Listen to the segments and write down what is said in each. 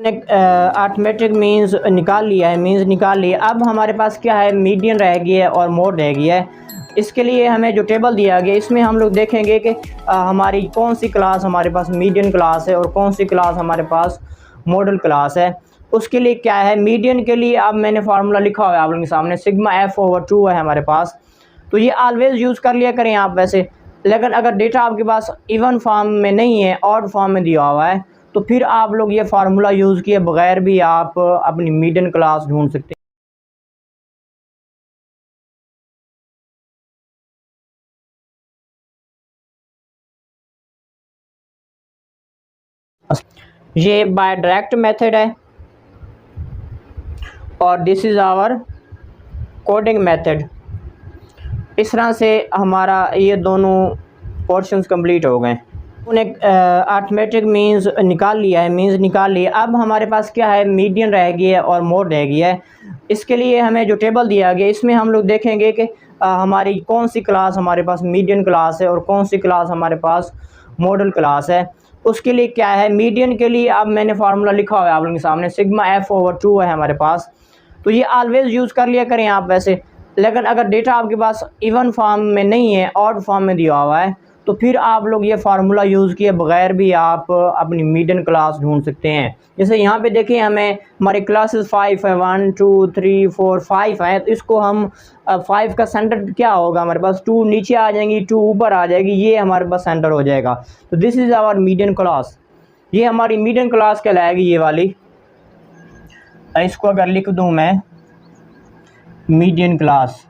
Arithmetic means निकाल लिया है, मीन्स निकाल लिया। अब हमारे पास क्या है, मीडियन रह गया है और मोड रह गया है। इसके लिए हमें जो टेबल दिया गया इसमें हम लोग देखेंगे कि हमारी कौन सी क्लास हमारे पास मीडियन क्लास है और कौन सी क्लास हमारे पास मॉडल क्लास है। उसके लिए क्या है, मीडियन के लिए अब मैंने फार्मूला लिखा हुआ है आप लोगों के सामने, सिग्मा F/2 है हमारे पास। तो ये ऑलवेज़ यूज़ कर लिया करें आप वैसे। लेकिन अगर डेटा आपके पास इवन फॉर्म में नहीं है, ऑड फॉर्म में दिया हुआ है, तो फिर आप लोग ये फार्मूला यूज़ किए बगैर भी आप अपनी मीडियन क्लास ढूंढ सकते हैं। ये बाय डायरेक्ट मेथड है और this is our coding method. इस तरह से हमारा ये दोनों पोर्शंस कंप्लीट हो गए। उन्हें आर्थमेटिक मीन्स निकाल लिया है, मीन्स निकाल लिया। अब हमारे पास क्या है, मीडियन रह गया है और मोड रह गया है। इसके लिए हमें जो टेबल दिया गया इसमें हम लोग देखेंगे कि हमारी कौन सी क्लास हमारे पास मीडियन क्लास है और कौन सी क्लास हमारे पास मॉडल क्लास है। उसके लिए क्या है, मीडियन के लिए अब मैंने फार्मूला लिखा हुआ है आप लोगों के सामने, सिग्मा F/2 है हमारे पास। तो ये ऑलवेज़ यूज़ कर लिया करें आप वैसे। लेकिन अगर डेटा आपके पास इवन फॉर्म में नहीं है, ऑड फॉर्म में दिया हुआ है, तो फिर आप लोग ये फार्मूला यूज़ किए बगैर भी आप अपनी मीडियन क्लास ढूंढ सकते हैं। जैसे यहाँ पे देखिए हमें हमारी क्लासेस 5 है, 1 2 3 4 5 है। तो इसको हम 5 का सेंटर क्या होगा, हमारे पास 2 नीचे आ जाएंगी, 2 ऊपर आ जाएगी, ये हमारे पास सेंटर हो जाएगा। तो this is our median class. ये हमारी मीडियन क्लास कहलाएगी ये वाली। इसको अगर लिख दूँ मैं मीडियन क्लास,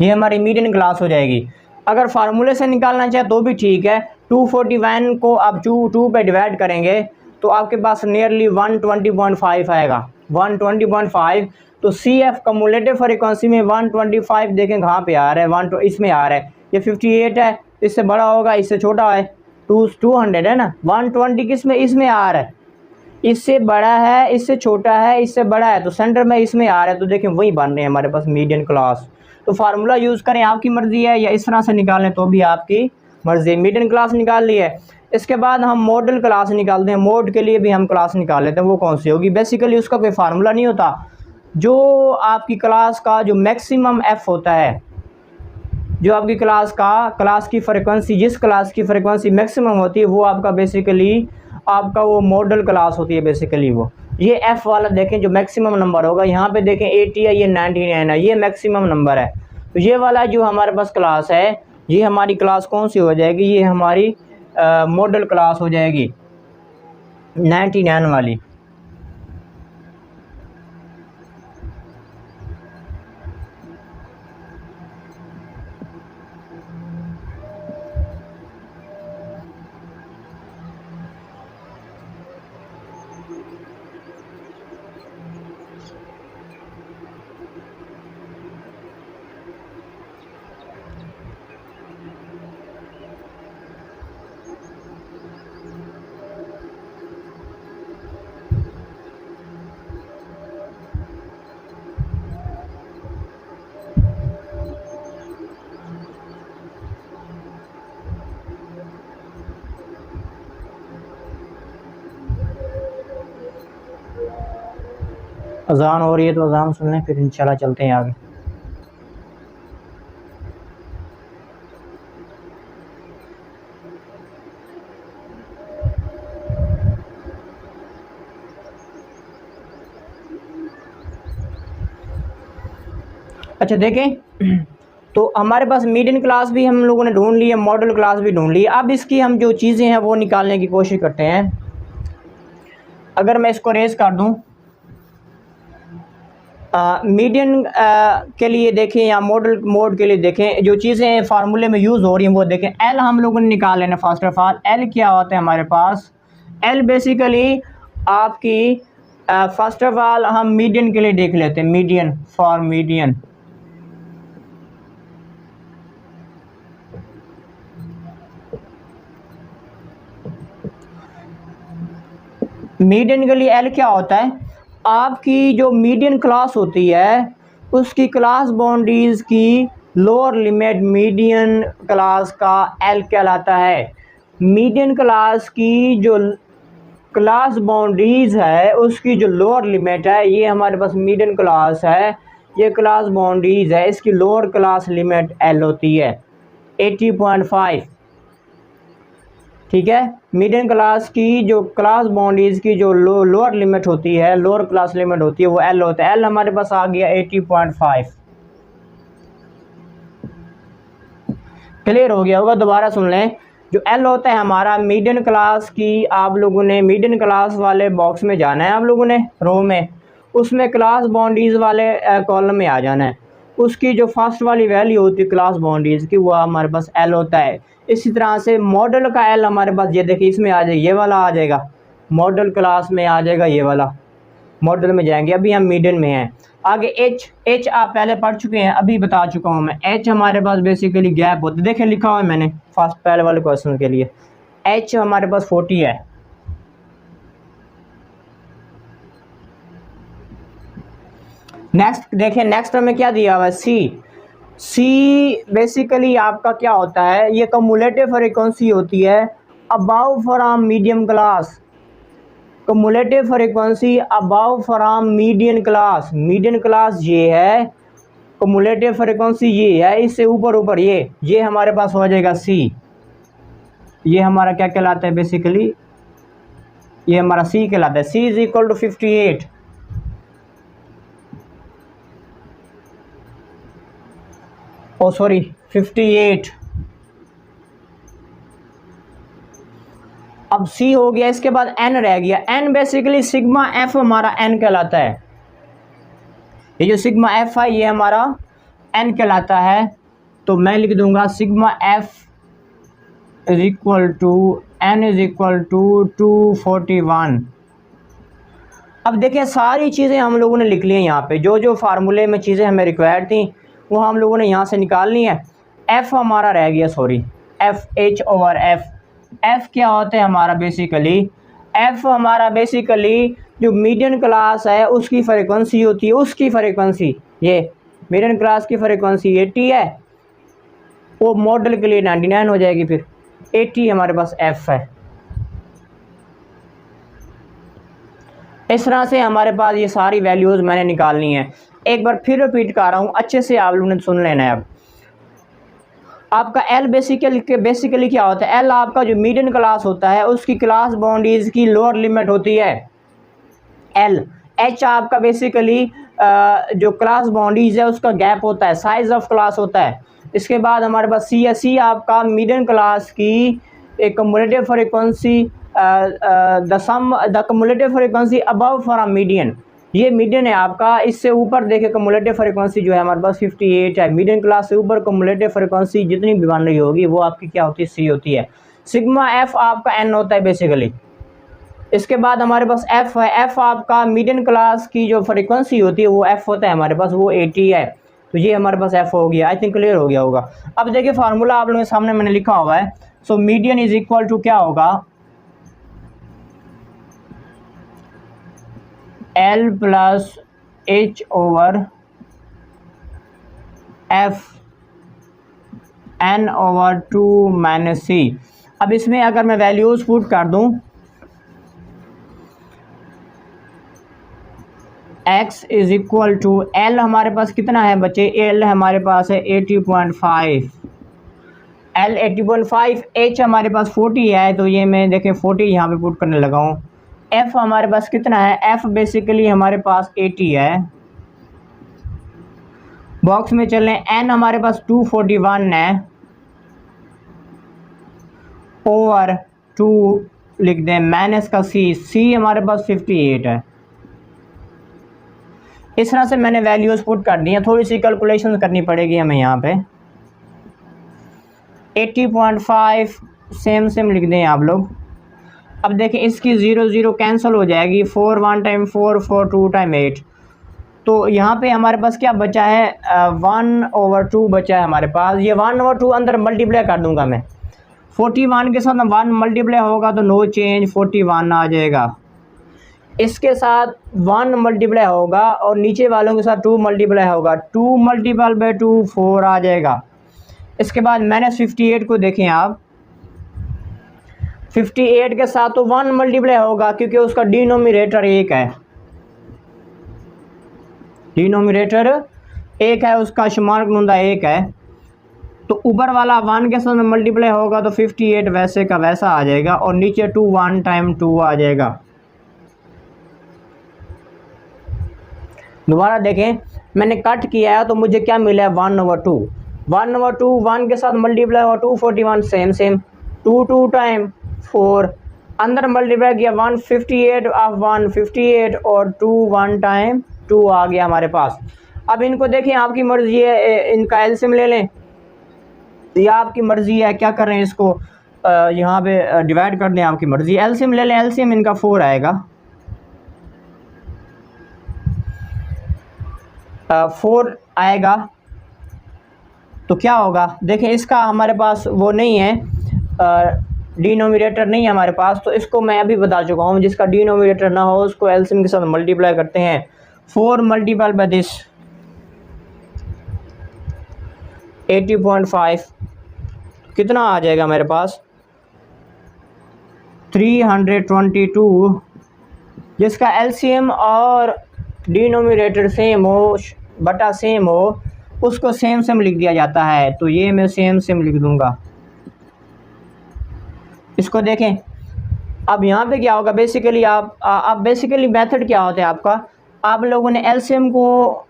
ये हमारी मीडियन क्लास हो जाएगी। अगर फार्मूले से निकालना चाहे तो भी ठीक है। 241 को आप 2 पे डिवाइड करेंगे तो आपके पास नियरली 120.5 आएगा, 120.5। तो CF कम्युलेटिव फ्रीक्वेंसी में 125 देखें कहाँ पे आ रहा है, 1 इसमें आ रहा है। ये 58 है, इससे बड़ा होगा, इससे छोटा है, 200 है ना। 120 किस में, इसमें आ रहा है, इससे बड़ा है, इससे छोटा है, इससे बड़ा है, तो सेंटर में इसमें आ रहा है। तो देखें वही बन रहे हैं हमारे पास मीडियन क्लास। तो फार्मूला यूज़ करें, आपकी मर्ज़ी है, या इस तरह से निकालें तो भी आपकी मर्ज़ी। मीडियन क्लास निकाल ली है। इसके बाद हम मॉडल क्लास निकालते हैं। मोड के लिए भी हम क्लास निकाल लेते हैं, वो कौन सी होगी। बेसिकली उसका कोई फार्मूला नहीं होता, जो आपकी क्लास का जो मैक्सिमम F होता है, जो आपकी क्लास की फ्रिक्वेंसी, जिस क्लास की फ्रिक्वेंसी मैक्सिमम होती है वो आपका बेसिकली आपका वो मॉडल क्लास होती है बेसिकली वो। ये F वाला देखें जो मैक्सिमम नंबर होगा, यहाँ पे देखें 80 है, ये 99 है, ये मैक्सिमम नंबर है। तो ये वाला जो हमारे पास क्लास है, ये हमारी क्लास कौन सी हो जाएगी, ये हमारी मॉडल क्लास हो जाएगी 99 वाली। अजान हो रही है तो अजान सुन लें, फिर इंशाल्लाह चलते हैं आगे। अच्छा देखें, तो हमारे पास मीडियन क्लास भी हम लोगों ने ढूंढ ली है, मॉडल क्लास भी ढूंढ ली है। अब इसकी हम जो चीज़ें हैं वो निकालने की कोशिश करते हैं। अगर मैं इसको रेस कर दूं, मीडियन के लिए देखें या मोड के लिए देखें, जो चीज़ें फार्मूले में यूज़ हो रही हैं वो देखें। एल हम लोगों ने निकाल लेना फर्स्ट ऑफ ऑल। एल क्या होता है हमारे पास, एल बेसिकली आपकी फर्स्ट ऑफ ऑल हम मीडियन के लिए देख लेते हैं। मीडियन, फॉर मीडियन, मीडियन के लिए एल क्या होता है, आपकी जो मीडियन क्लास होती है उसकी क्लास बाउंड्रीज की लोअर लिमिट मीडियन क्लास का एल कहलाता है। मीडियन क्लास की जो क्लास बाउंड्रीज है उसकी जो लोअर लिमिट है, ये हमारे पास मीडियन क्लास है, ये क्लास बाउंड्रीज है, इसकी लोअर क्लास लिमिट एल होती है 80.5। ठीक है, मीडियन क्लास की जो क्लास बाउंड्रीज की जो लोअर लिमिट होती है, लोअर क्लास लिमिट होती है, वो एल होता है। एल हमारे पास आ गया 80.5। क्लियर हो गया होगा, दोबारा सुन लें। जो एल होता है हमारा मीडियन क्लास की, आप लोगों ने मीडियन क्लास वाले बॉक्स में जाना है, आप लोगों ने रो में, उसमें क्लास बाउंड्रीज वाले कॉलम में आ जाना है। उसकी जो फर्स्ट वाली वैल्यू होती है क्लास बाउंड्रीज की, वो हमारे पास एल होता है। इसी तरह से मॉडल का एल हमारे पास, ये देखिए इसमें आ जाएगा, ये वाला आ जाएगा, मॉडल क्लास में आ जाएगा, ये वाला मॉडल में जाएंगे। अभी हम मीडियन में हैं। आगे एच आप पहले पढ़ चुके हैं, अभी बता चुका हूँ मैं। एच हमारे पास बेसिकली गैप होता है, देखें लिखा हुआ है मैंने फर्स्ट पहले वाले क्वेश्चन के लिए। एच हमारे पास 40 है। नेक्स्ट देखें, नेक्स्ट हमें क्या दिया हुआ है, सी बेसिकली आपका क्या होता है, ये कम्युलेटिव फ्रीक्वेंसी होती है above from medium class. Cumulative frequency above from median class. Median class ये है, कम्युलेटिव फ्रीक्वेंसी ये है, इससे ऊपर ये हमारे पास हो जाएगा सी। ये हमारा क्या कहलाता है बेसिकली, ये हमारा सी कहलाता है। C is equal to 58। Oh sorry 58। अब सी हो गया, इसके बाद एन रह गया। एन बेसिकली सिग्मा एफ हमारा एन कहलाता है। ये जो सिग्मा एफ है ये हमारा एन कहलाता है। तो मैं लिख दूंगा sigma F is equal to N is equal to 241। अब देखिए सारी चीज़ें हम लोगों ने लिख ली हैं यहाँ पे, जो जो फार्मूले में चीज़ें हमें रिक्वायर्ड थी वो हम लोगों ने यहाँ से निकालनी है। एफ़ हमारा रह गया, sorry F H over F. F क्या होता है हमारा बेसिकली, एफ़ हमारा बेसिकली जो मीडियन क्लास है उसकी फ्रीक्वेंसी होती है, उसकी फ्रीक्वेंसी, ये मीडियन क्लास की फ्रीक्वेंसी 80 है, वो मॉडल के लिए 99 हो जाएगी, फिर 80 हमारे पास एफ़ है। इस तरह से हमारे पास ये सारी वैल्यूज़ मैंने निकालनी है। एक बार फिर रिपीट कर रहा हूँ, अच्छे से आप लोगों ने सुन लेना है। अब आपका एल बेसिकली क्या होता है, एल आपका जो मीडियन क्लास होता है उसकी क्लास बाउंड्रीज की लोअर लिमिट होती है एल। एच आपका बेसिकली जो क्लास बाउंड्रीज है उसका गैप होता है, साइज ऑफ क्लास होता है। इसके बाद हमारे पास सी है, सी आपका मीडियन क्लास की एक cumulative frequency, the cumulative frequency above from median, ये मीडियन है आपका। इससे ऊपर देखे कम्युलेटिव फ्रीक्वेंसी जो है हमारे पास 58 है। मीडियन क्लास से ऊपर कम्युलेटिव फ्रीक्वेंसी जितनी भी बन रही होगी वो आपकी क्या होती है, सी होती है। सिग्मा एफ आपका एन होता है बेसिकली। इसके बाद हमारे पास एफ है, एफ आपका मीडियन क्लास की जो फ्रीक्वेंसी होती है वो एफ होता है हमारे पास, वो 80 है। तो ये हमारे पास एफ हो गया। आई थिंक क्लियर हो गया होगा। अब देखिए फार्मूला आप लोगों के सामने मैंने लिखा हुआ है। So median is equal to क्या होगा, L plus H over F N over 2 minus C. अब इसमें अगर मैं वैल्यूज़ पुट कर दूं, x is equal to L हमारे पास कितना है बच्चे, एल हमारे पास है 80.5, एल 80.5, एच हमारे पास 40 है, तो ये मैं देखें 40 यहाँ पे पुट करने लगा हूँ। एफ हमारे पास कितना है, एफ बेसिकली हमारे पास 80 है। बॉक्स में चलें, एन हमारे पास 241 है, ओवर 2 लिख दें, माइनस का सी, सी हमारे पास 58 है। इस तरह से मैंने वैल्यूज़ पुट कर दी हैं। थोड़ी सी कैलकुलेशन करनी पड़ेगी हमें यहाँ पे। 80.5 सेम लिख दें आप लोग। अब देखें इसकी 0 0 कैंसिल हो जाएगी, 4 1 टाइम 4 4 2 टाइम 8। तो यहाँ पे हमारे पास क्या बचा है, 1/2 बचा है हमारे पास। ये 1/2 अंदर मल्टीप्लाई कर दूंगा मैं, 41 के साथ 1 मल्टीप्लाई होगा तो नो चेंज 41 आ जाएगा। इसके साथ 1 मल्टीप्लाई होगा और नीचे वालों के साथ 2 मल्टीप्लाई होगा, 2 मल्टीपल बाई 2 4 आ जाएगा। इसके बाद -58 को देखें आप, 58 के साथ तो 1 मल्टीप्लाई होगा क्योंकि उसका डिनोमिनेटर 1 है, डिनोमिनेटर 1 है, उसका शुमार कुंदा 1 है, तो ऊपर वाला 1 के साथ में मल्टीप्लाई होगा तो 58 वैसे का वैसा आ जाएगा और नीचे 2 1 टाइम 2 आ जाएगा। दोबारा देखें, मैंने कट किया है तो मुझे क्या मिला है 1/2, 1/2 1 के साथ मल्टीप्लाई हुआ 241 सेम सेम, 2 2 टाइम 4 अंदर मल्टीप्लाई किया 158 ऑफ 158 और 2 1 टाइम 2 आ गया हमारे पास। अब इनको देखें, आपकी मर्ज़ी है, इनका एलसीएम ले लें या आपकी मर्ज़ी है क्या कर रहे हैं, इसको यहाँ पे डिवाइड कर दें, आपकी मर्ज़ी। एलसीएम ले लें, एलसीएम इनका 4 आएगा, 4 आएगा तो क्या होगा देखें, इसका हमारे पास वो नहीं है, डिनोमिनेटर नहीं है हमारे पास, तो इसको मैं अभी बता चुका हूँ, जिसका डिनोमिनेटर ना हो उसको एलसीएम के साथ मल्टीप्लाई करते हैं। 4 मल्टीपल बाय दिस 80.5 कितना आ जाएगा मेरे पास 322, जिसका एलसीएम और डिनोमिनेटर सेम हो बटा सेम हो उसको सेम सेम लिख दिया जाता है, तो ये मैं सेम सेम लिख दूंगा। इसको देखें, अब यहाँ पे क्या होगा, बेसिकली आप बेसिकली मेथड क्या होता है आपका, आप लोगों ने एलसीएम को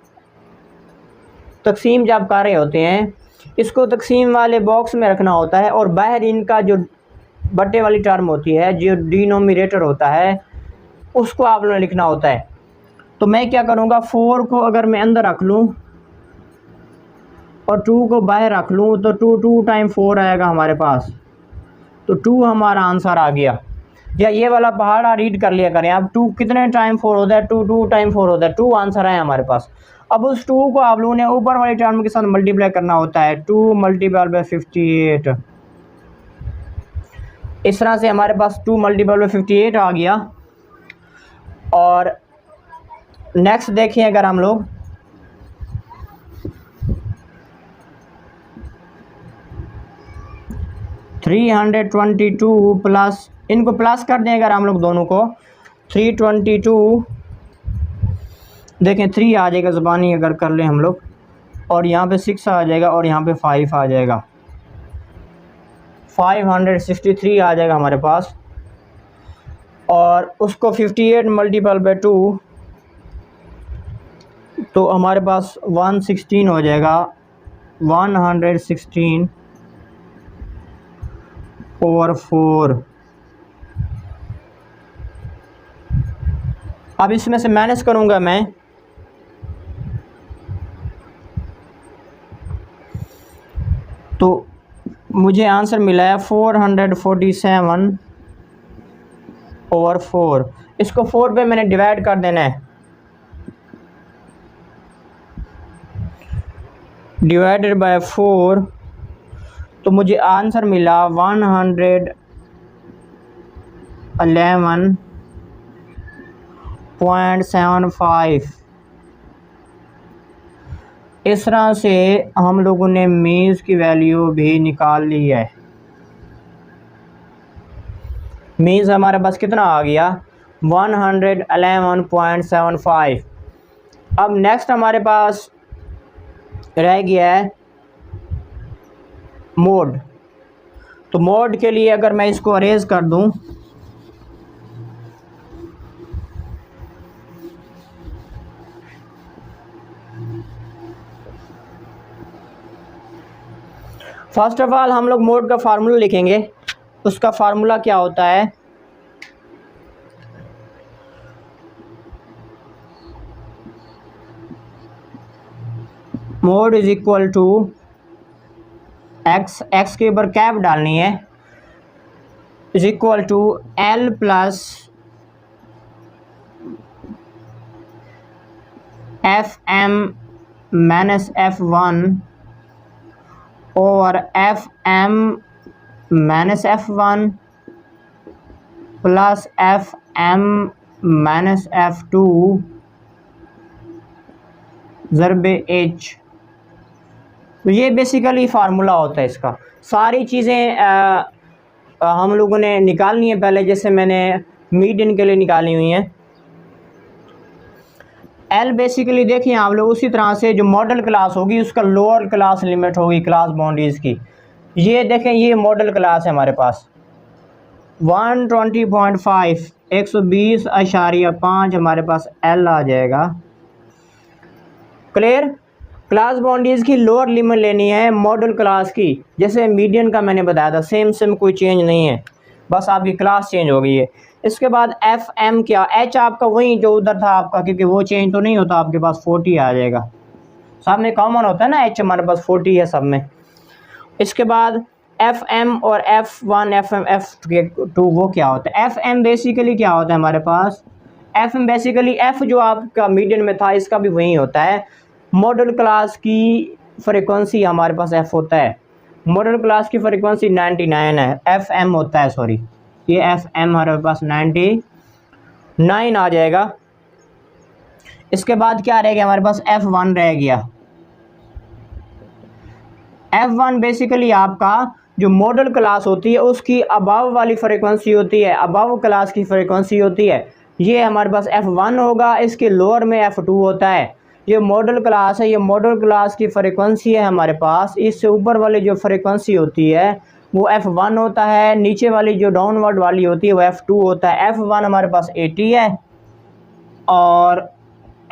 तकसीम जब कर रहे होते हैं, इसको तकसीम वाले बॉक्स में रखना होता है और बाहर इनका जो बट्टे वाली टर्म होती है, जो डिनोमिनेटर होता है, उसको आप लोगों ने लिखना होता है। तो मैं क्या करूँगा, 4 को अगर मैं अंदर रख लूँ और 2 को बाहर रख लूँ तो 2 टाइम 4 आएगा हमारे पास, तो 2 हमारा आंसर आ गया। या ये वाला पहाड़ा रीड कर लिया करें आप, 2 कितने टाइम 4 होता है, 2 टाइम 4 होता है, 2 आंसर है हमारे पास। अब उस 2 को आप लोगों ने ऊपर वाली टर्म के साथ मल्टीप्लाई करना होता है, 2 मल्टीपल बाय 58। इस तरह से हमारे पास 2 मल्टीपल बाय 58 आ गया। और नेक्स्ट देखिए, अगर हम लोग $322 प्लस, इनको प्लस कर दें अगर हम लोग दोनों को, 322 देखें 3 आ जाएगा ज़बानी अगर कर लें हम लोग, और यहाँ पे 6 आ जाएगा और यहाँ पे 5 आ जाएगा, 563 आ जाएगा हमारे पास। और उसको 58 मल्टीपल बाय 2 तो हमारे पास 116 हो जाएगा, 116/4। अब इसमें से माइनस करूँगा मैं, तो मुझे आंसर मिला है 447/4। इसको 4 पे मैंने डिवाइड कर देना है, डिवाइडेड बाय 4, तो मुझे आंसर मिला 111.75। इस तरह से हम लोगों ने मीन्स की वैल्यू भी निकाल ली है। मीन्स हमारे पास कितना आ गया 111.75। अब नेक्स्ट हमारे पास रह गया है मोड। तो मोड के लिए अगर मैं इसको अरेज कर दूं, फर्स्ट ऑफ ऑल हम लोग मोड का फार्मूला लिखेंगे। उसका फार्मूला क्या होता है, mode is equal to X, X के ऊपर कैप डालनी है, is equal to L plus F M minus F1 और FM minus F1 plus FM minus F2 ज़रबे H। तो ये बेसिकली फार्मूला होता है इसका। सारी चीज़ें हम लोगों ने निकालनी है पहले, जैसे मैंने मीडियन के लिए निकाली हुई हैं। एल बेसिकली देखिए आप लोग, उसी तरह से जो मॉडल क्लास होगी उसका लोअर क्लास लिमिट होगी क्लास बाउंड्रीज़ की। ये देखें, ये मॉडल क्लास है हमारे पास 120.5 120.5 हमारे पास एल आ जाएगा। क्लियर। क्लास बाउंड्रीज़ की लोअर लिमिट लेनी है मॉडल क्लास की, जैसे मीडियन का मैंने बताया था, सेम कोई चेंज नहीं है, बस आपकी क्लास चेंज हो गई है। इसके बाद एफ एम क्या, एच आपका वही जो उधर था आपका, क्योंकि वो चेंज तो नहीं होता, आपके पास 40 आ जाएगा। सब में कॉमन होता है ना, एच हमारे पास 40 है सब में। इसके बाद एफ एम और F one F M F two वो क्या होता है। एफ एम बेसिकली क्या होता है हमारे पास, एफ एम बेसिकली एफ जो आपका मीडियन में था इसका भी वही होता है। मॉडल क्लास की फ्रिक्वेंसी हमारे पास एफ होता है, मॉडल क्लास की फ्रिक्वेंसी 99 है, एफ एम होता है, सॉरी ये एफ एम हमारे पास 99 आ जाएगा। इसके बाद क्या रहेगा हमारे पास, एफ वन रह गया। एफ वन बेसिकली आपका जो मॉडल क्लास होती है उसकी अबव वाली फ्रिक्वेंसी होती है, अबव क्लास की फ्रिक्वेंसी होती है, ये हमारे पास एफ वन होगा। इसके लोअर में एफ टू होता है। ये मॉडल क्लास है, ये मॉडल क्लास की फ्रिक्वेंसी है हमारे पास। इससे ऊपर वाली जो फ्रिक्वेंसी होती है वो एफ वन होता है, नीचे वाली जो डाउनवर्ड वाली होती है वो एफ टू होता है। एफ वन हमारे पास 80 है और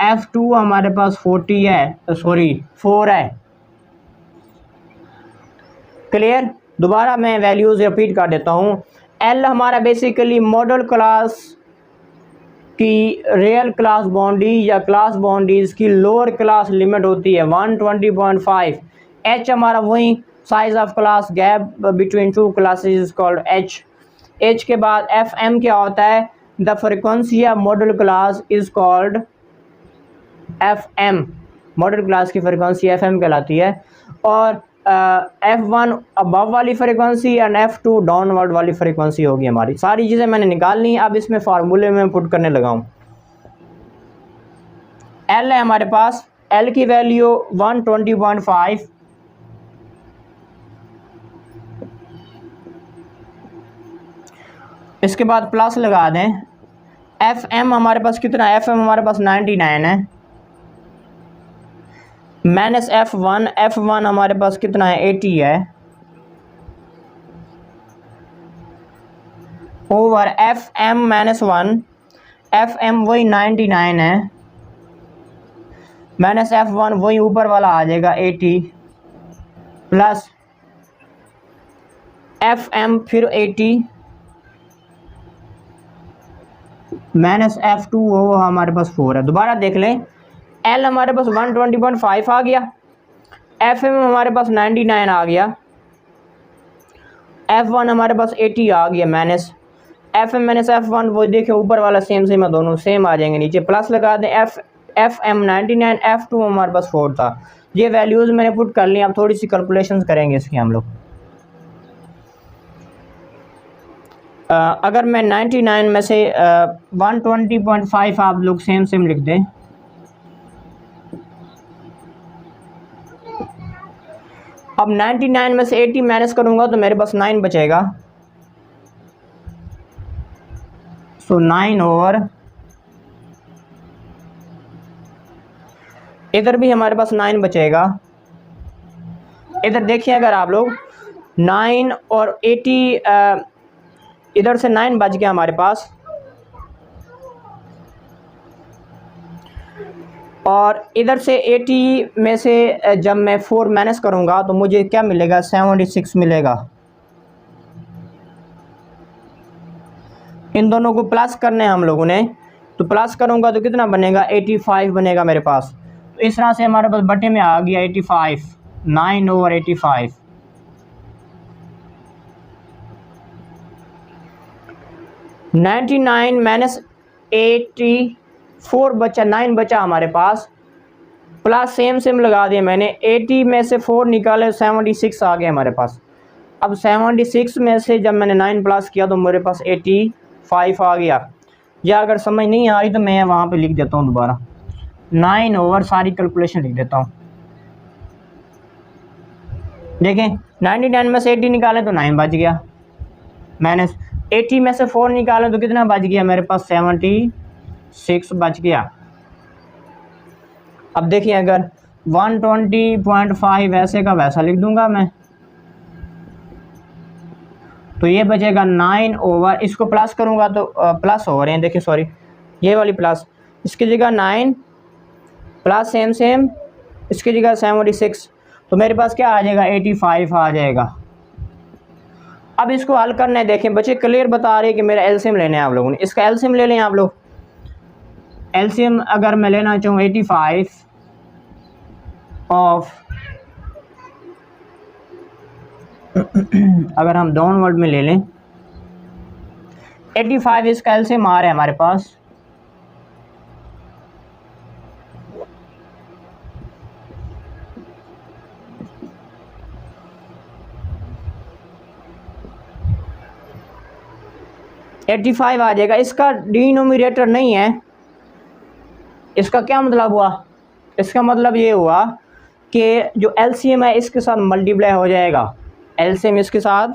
एफ टू हमारे पास 40 है, सॉरी 4 है। क्लियर। दोबारा मैं वैल्यूज़ रिपीट कर देता हूँ। एल हमारा बेसिकली मॉडल क्लास की रियल क्लास बाउंड्री या क्लास बाउंड्रीज की लोअर क्लास लिमिट होती है 120.5। एच हमारा वही size of class gap between two classes called H. H के बाद एफ एम क्या होता है, the frequency of modal class is called F M. Modal class की फ्रिक्वेंसी एफ एम कहलाती है। और एफ वन अबव वाली frequency and F two downward वाली फ्रिक्वेंसी होगी हमारी। सारी चीज़ें मैंने निकाल ली, अब इसमें फार्मूले में पुट करने लगा हूँ। एल है हमारे पास, एल की वैल्यू 120.5, इसके बाद प्लस लगा दें। एफ एम हमारे पास कितना, एफ एम हमारे पास 99 है, माइनस एफ वन हमारे पास कितना है 80 है, over F M minus one, F M वही 99 है, माइनस एफ वन वही ऊपर वाला आ जाएगा 80, प्लस एफ एम फिर 80 माइनस एफ टू वो हमारे पास 4 है। दोबारा देख लें, एल हमारे पास 120.5 आ गया, एफ एम हमारे पास 99 आ गया, एफ वन हमारे पास 80 आ गया, minus F M minus F one वो देखिए ऊपर वाला सेम है, दोनों सेम आ जाएंगे, नीचे प्लस लगा दें। एफ एम 99, एफ टू हमारे पास 4 था। ये वैल्यूज़ मैंने पुट कर ली। अब थोड़ी सी कैलकुलेशंस करेंगे इसकी हम लोग। अगर मैं 99 में से 120.5 आप लोग सेम लिख दें, अब 99 में से 80 माइनस करूंगा तो मेरे पास 9 बचेगा, सो 9 ओवर, इधर भी हमारे पास 9 बचेगा। इधर देखिए अगर आप लोग 9 और 80 इधर से 9 बच गया हमारे पास, और इधर से 80 में से जब मैं 4 माइनस करूंगा तो मुझे क्या मिलेगा, 76 मिलेगा। इन दोनों को प्लस करने हैं हम लोगों ने, तो प्लस करूंगा तो कितना बनेगा, 85 बनेगा मेरे पास। तो इस तरह से हमारे पास बटे में आ गया 85, 9 ओवर 85। नाइन्टी नाइन माइनस 84 बचा, 9 बचा हमारे पास, प्लस सेम लगा दिया मैंने। 80 में से 4 निकाले, 76 आ गया हमारे पास। अब 76 में से जब मैंने 9 प्लस किया तो मेरे पास 85 आ गया। या अगर समझ नहीं आ रही तो मैं वहाँ पे लिख देता हूँ दोबारा 9 ओवर सारी कैलकुलेशन लिख देता हूँ। देखें 99 में से 80 निकालें तो 9 बच गया, मैंने 80 में से 4 निकालें तो कितना बच गया मेरे पास 76 बच गया। अब देखिए अगर 120.5 ऐसे का वैसा लिख दूंगा मैं, तो ये बचेगा 9 ओवर, इसको प्लस करूंगा तो प्लस हो रहे हैं, देखिए सॉरी ये वाली प्लस, इसकी जगह 9 प्लस सेम इसकी जगह 76, तो मेरे पास क्या आ जाएगा 85 आ जाएगा। अब इसको हल करना है, देखें बच्चे क्लियर बता रहे हैं कि मेरा एलसीएम लेना है आप लोगों ने, इसका एलसीएम ले लें आप लोग। एलसीएम अगर मैं लेना चाहूँ 85 ऑफ अगर हम डाउनवर्ड में ले लें 85 इसका एलसीएम आ रहा है हमारे पास 85 आ जाएगा। इसका डिनोमिनेटर नहीं है, इसका क्या मतलब हुआ, इसका मतलब ये हुआ कि जो एलसीएम है इसके साथ मल्टीप्लाई हो जाएगा, एलसीएम इसके साथ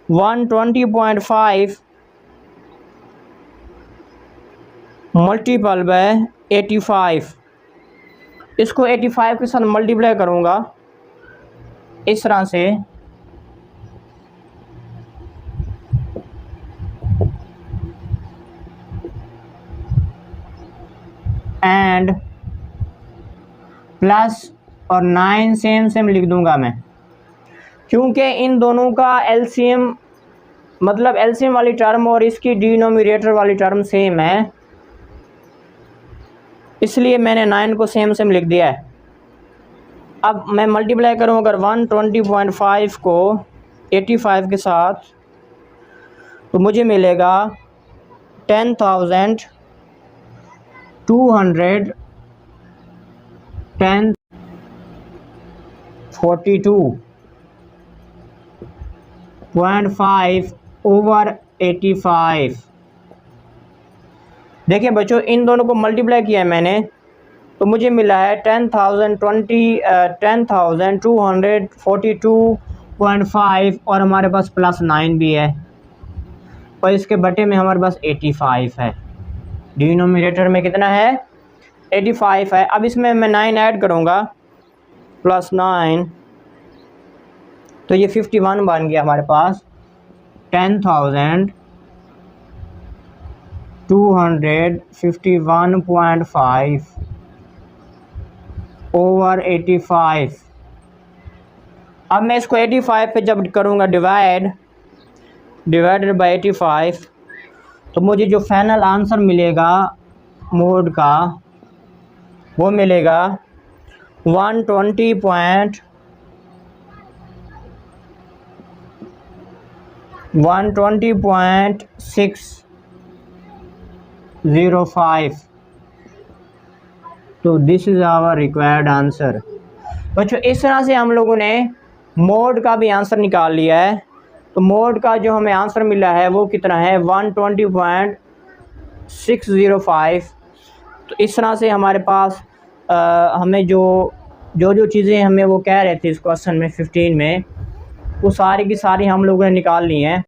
120.5 मल्टीपल बाय 85, इसको 85 के साथ मल्टीप्लाई करूँगा इस तरह से, एंड प्लस और 9 सेम लिख दूंगा मैं, क्योंकि इन दोनों का एलसीएम मतलब एलसीएम वाली टर्म और इसकी डिनोमिनेटर वाली टर्म सेम है, इसलिए मैंने 9 को सेम लिख दिया है। अब मैं मल्टीप्लाई करूँ अगर 120.5 को 85 के साथ तो मुझे मिलेगा 10,242.5 ओवर 85। देखिए बच्चों इन दोनों को मल्टीप्लाई किया है मैंने तो मुझे मिला है 10,242.5 और हमारे पास प्लस 9 भी है और इसके बटे में हमारे पास 85 है, डिनोमिनेटर में कितना है 85 है। अब इसमें मैं 9 ऐड करूँगा प्लस 9 तो ये 51 बन गया हमारे पास, 10,251.5 ओवर 85। अब मैं इसको 85 पे जब करूँगा डिवाइडेड बाय 85 तो मुझे जो फाइनल आंसर मिलेगा मोड का वो मिलेगा 120.605। तो this is our required answer. बच्चों इस तरह से हम लोगों ने मोड का भी आंसर निकाल लिया है। तो मोड का जो हमें आंसर मिला है वो कितना है 120.605। तो इस तरह से हमारे पास हमें जो चीज़ें हमें वो कह रहे थे इस क्वेश्चन में 15 में वो सारी की सारी हम लोगों ने निकाल ली हैं।